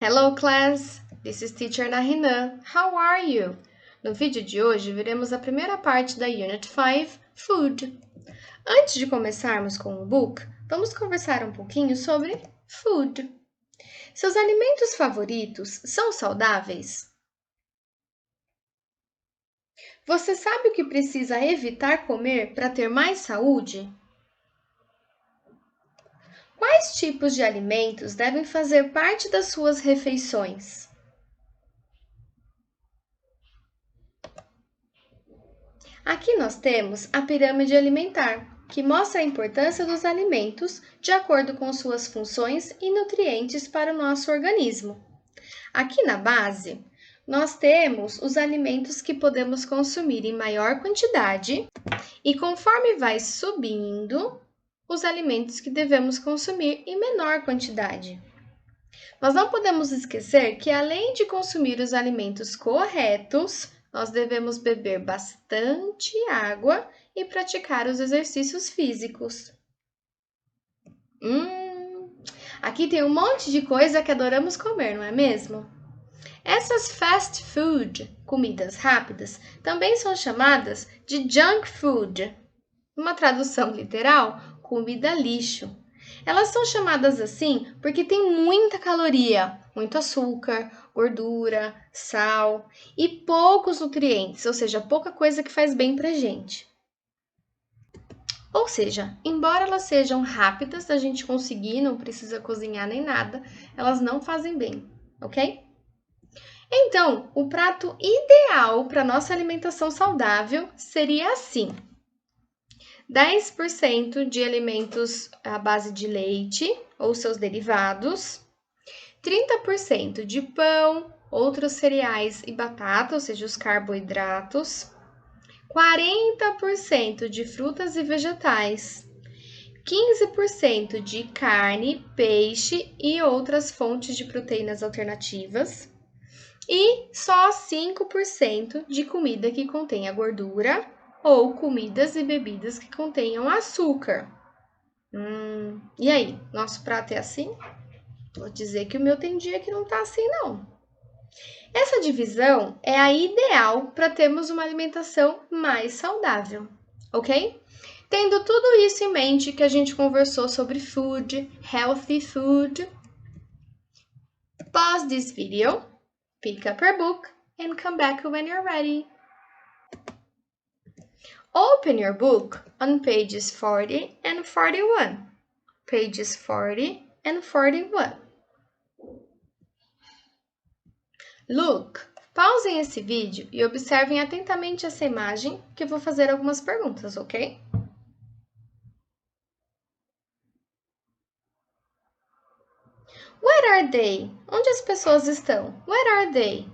Hello class, this is teacher Nahinan. How are you? No vídeo de hoje, veremos a primeira parte da Unit 5, Food. Antes de começarmos com o book, vamos conversar um pouquinho sobre food. Seus alimentos favoritos são saudáveis? Você sabe o que precisa evitar comer para ter mais saúde? Quais tipos de alimentos devem fazer parte das suas refeições? Aqui nós temos a pirâmide alimentar, que mostra a importância dos alimentos de acordo com suas funções e nutrientes para o nosso organismo. Aqui na base, nós temos os alimentos que podemos consumir em maior quantidade e conforme vai subindo, os alimentos que devemos consumir em menor quantidade. Nós não podemos esquecer que, além de consumir os alimentos corretos, nós devemos beber bastante água e praticar os exercícios físicos. Aqui tem um monte de coisa que adoramos comer, não é mesmo? Essas fast food, comidas rápidas, também são chamadas de junk food. Uma tradução literal, comida lixo. Elas são chamadas assim porque tem muita caloria, muito açúcar, gordura, sal e poucos nutrientes, ou seja, pouca coisa que faz bem pra gente. Ou seja, embora elas sejam rápidas da gente conseguir, não precisa cozinhar nem nada, elas não fazem bem, ok? Então, o prato ideal para nossa alimentação saudável seria assim: 10% de alimentos à base de leite ou seus derivados, 30% de pão, outros cereais e batata, ou seja, os carboidratos, 40% de frutas e vegetais, 15% de carne, peixe e outras fontes de proteínas alternativas e só 5% de comida que contenha gordura ou comidas e bebidas que contenham açúcar. E aí, nosso prato é assim? Vou dizer que o meu tem dia que não tá assim, não. Essa divisão é a ideal para termos uma alimentação mais saudável, ok? Tendo tudo isso em mente que a gente conversou sobre food, healthy food, pause this video, pick up your book, and come back when you're ready. Open your book on pages 40 and 41. Pages 40 and 41. Look, pausem esse vídeo e observem atentamente essa imagem que eu vou fazer algumas perguntas, ok? Where are they? Onde as pessoas estão? Where are they?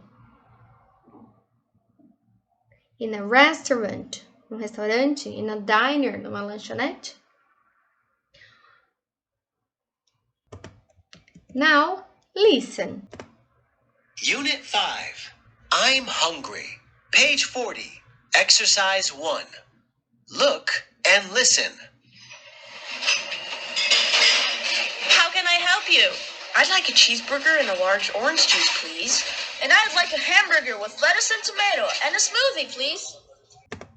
In a restaurant, num restaurante, in a diner, numa lanchonete. Now, listen. Unit 5. I'm hungry. Page 40. Exercise 1. Look and listen. How can I help you? I'd like a cheeseburger and a large orange juice, please. And I'd like a hamburger with lettuce and tomato and a smoothie, please.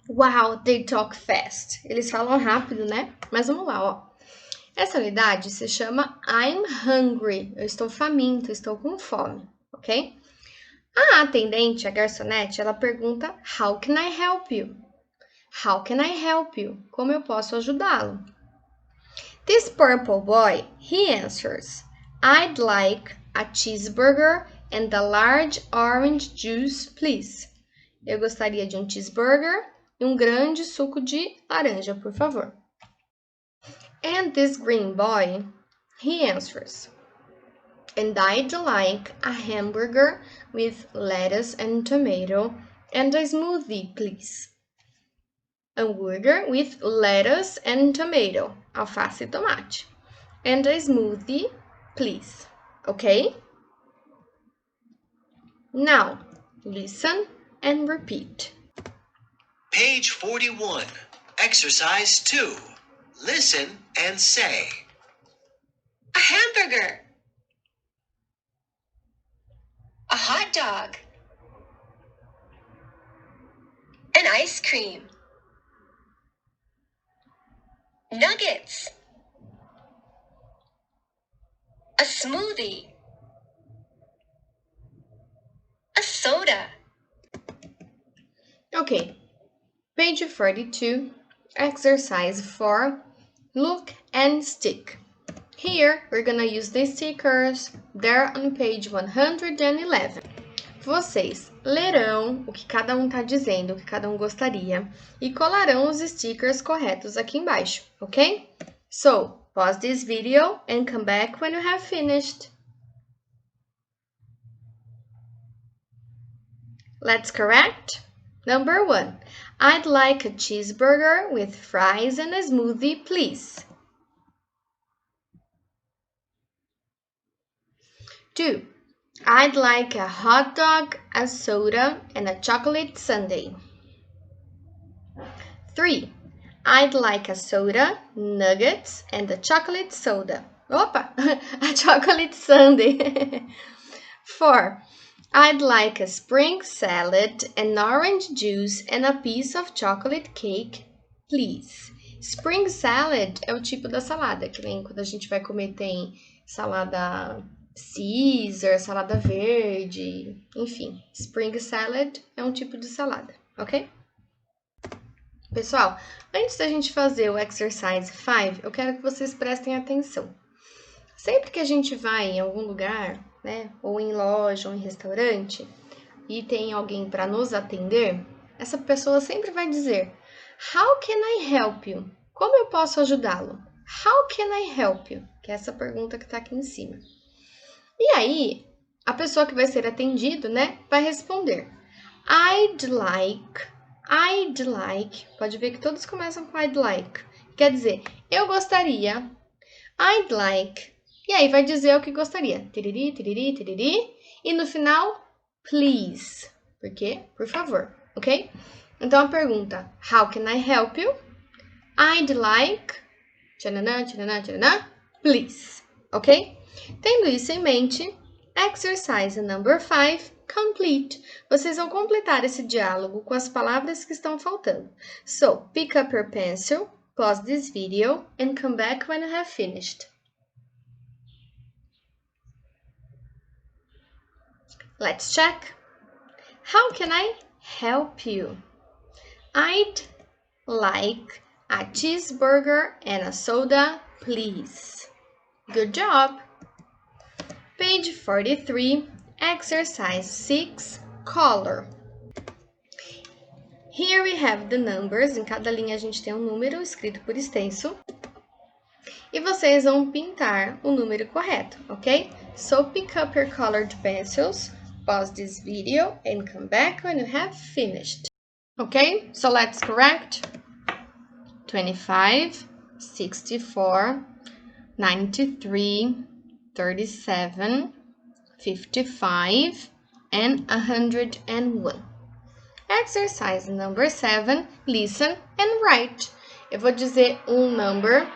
Wow, they talk fast. Eles falam rápido, né? Mas vamos lá, ó. Essa unidade se chama I'm hungry. Eu estou faminto, estou com fome, ok? A atendente, a garçonete, ela pergunta How can I help you? How can I help you? Como eu posso ajudá-lo? This purple boy, he answers, I'd like a cheeseburger and a large orange juice, please. Eu gostaria de um cheeseburger e um grande suco de laranja, por favor. And this green boy, he answers, and I'd like a hamburger with lettuce and tomato and a smoothie, please. Hambúrguer with lettuce and tomato, alface e tomate. And a smoothie, please. Okay? Now, listen and repeat. Page 41. Exercise 2. Listen and say. A hamburger. hot dog, an ice cream, nuggets, a smoothie, a soda. Okay, page 42, exercise 4, look and stick. Here, we're gonna use the stickers. They're on page 111. Vocês lerão o que cada um tá dizendo, o que cada um gostaria, e colarão os stickers corretos aqui embaixo, ok? So, pause this video and come back when you have finished. Let's correct. Number 1. I'd like a cheeseburger with fries and a smoothie, please. 2. I'd like a hot dog, a soda, and a chocolate sundae. 3. I'd like a soda, nuggets, and a chocolate soda. Opa! A chocolate sundae. 4. I'd like a spring salad, an orange juice, and a piece of chocolate cake, please. Spring salad é o tipo da salada, que nem quando a gente vai comer tem salada Caesar, salada verde, enfim. Spring salad é um tipo de salada, ok? Pessoal, antes da gente fazer o exercise 5, eu quero que vocês prestem atenção. Sempre que a gente vai em algum lugar, né, ou em loja, ou em restaurante, e tem alguém para nos atender, essa pessoa sempre vai dizer: How can I help you? Como eu posso ajudá-lo? How can I help you? Que é essa pergunta que está aqui em cima. E aí, a pessoa que vai ser atendido, né, vai responder: I'd like. Pode ver que todos começam com I'd like. Quer dizer, eu gostaria. I'd like. E aí vai dizer o que gostaria. Tiriri, tiriri, tiriri. E no final, please. Por quê? Por favor, ok? Então a pergunta: How can I help you? I'd like. Tchananã, tchananã, tchananã. Please. Ok? Tendo isso em mente, exercise number 5, complete. Vocês vão completar esse diálogo com as palavras que estão faltando. So, pick up your pencil, pause this video, and come back when you have finished. Let's check. How can I help you? I'd like a cheeseburger and a soda, please. Good job. Page 43, exercise 6, color. Here we have the numbers. Em cada linha a gente tem um número escrito por extenso. E vocês vão pintar o número correto, ok? So pick up your colored pencils, pause this video, and come back when you have finished. Okay, so let's correct. 25, 64, 93, 37, 55, and 101. Exercise number 7, listen and write. Eu vou dizer um number.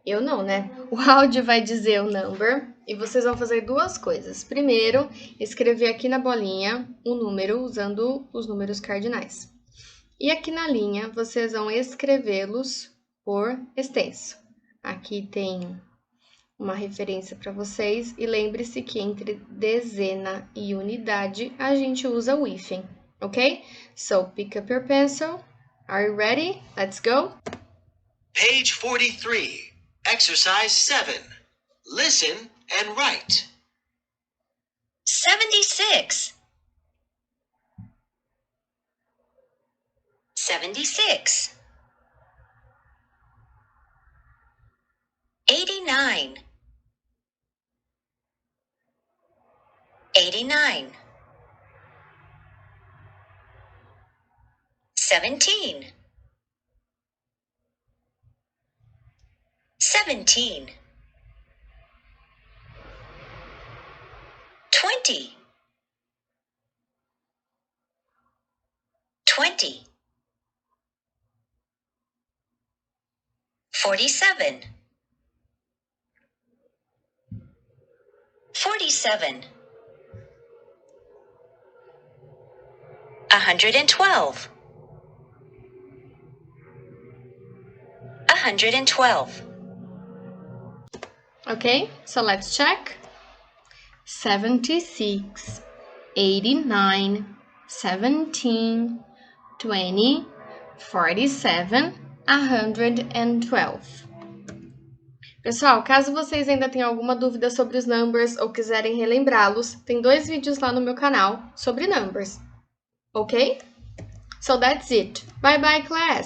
Eu não, né? O áudio vai dizer o number e vocês vão fazer duas coisas. Primeiro, escrever aqui na bolinha o número usando os números cardinais. E aqui na linha, vocês vão escrevê-los por extenso. Aqui tem uma referência para vocês e lembre-se que entre dezena e unidade a gente usa o hífen, ok? So, pick up your pencil. Are you ready? Let's go! Page 43, exercise 7. Listen and write. 76. 76. 89. 89. 17. 17. 20. 20. 47. 47. 112. 112. Okay, so let's check. 76, 89, 17, 20, 47, 112. Pessoal, caso vocês ainda tenham alguma dúvida sobre os numbers ou quiserem relembrá-los, tem 2 vídeos lá no meu canal sobre numbers. Okay? So that's it. Bye bye, class!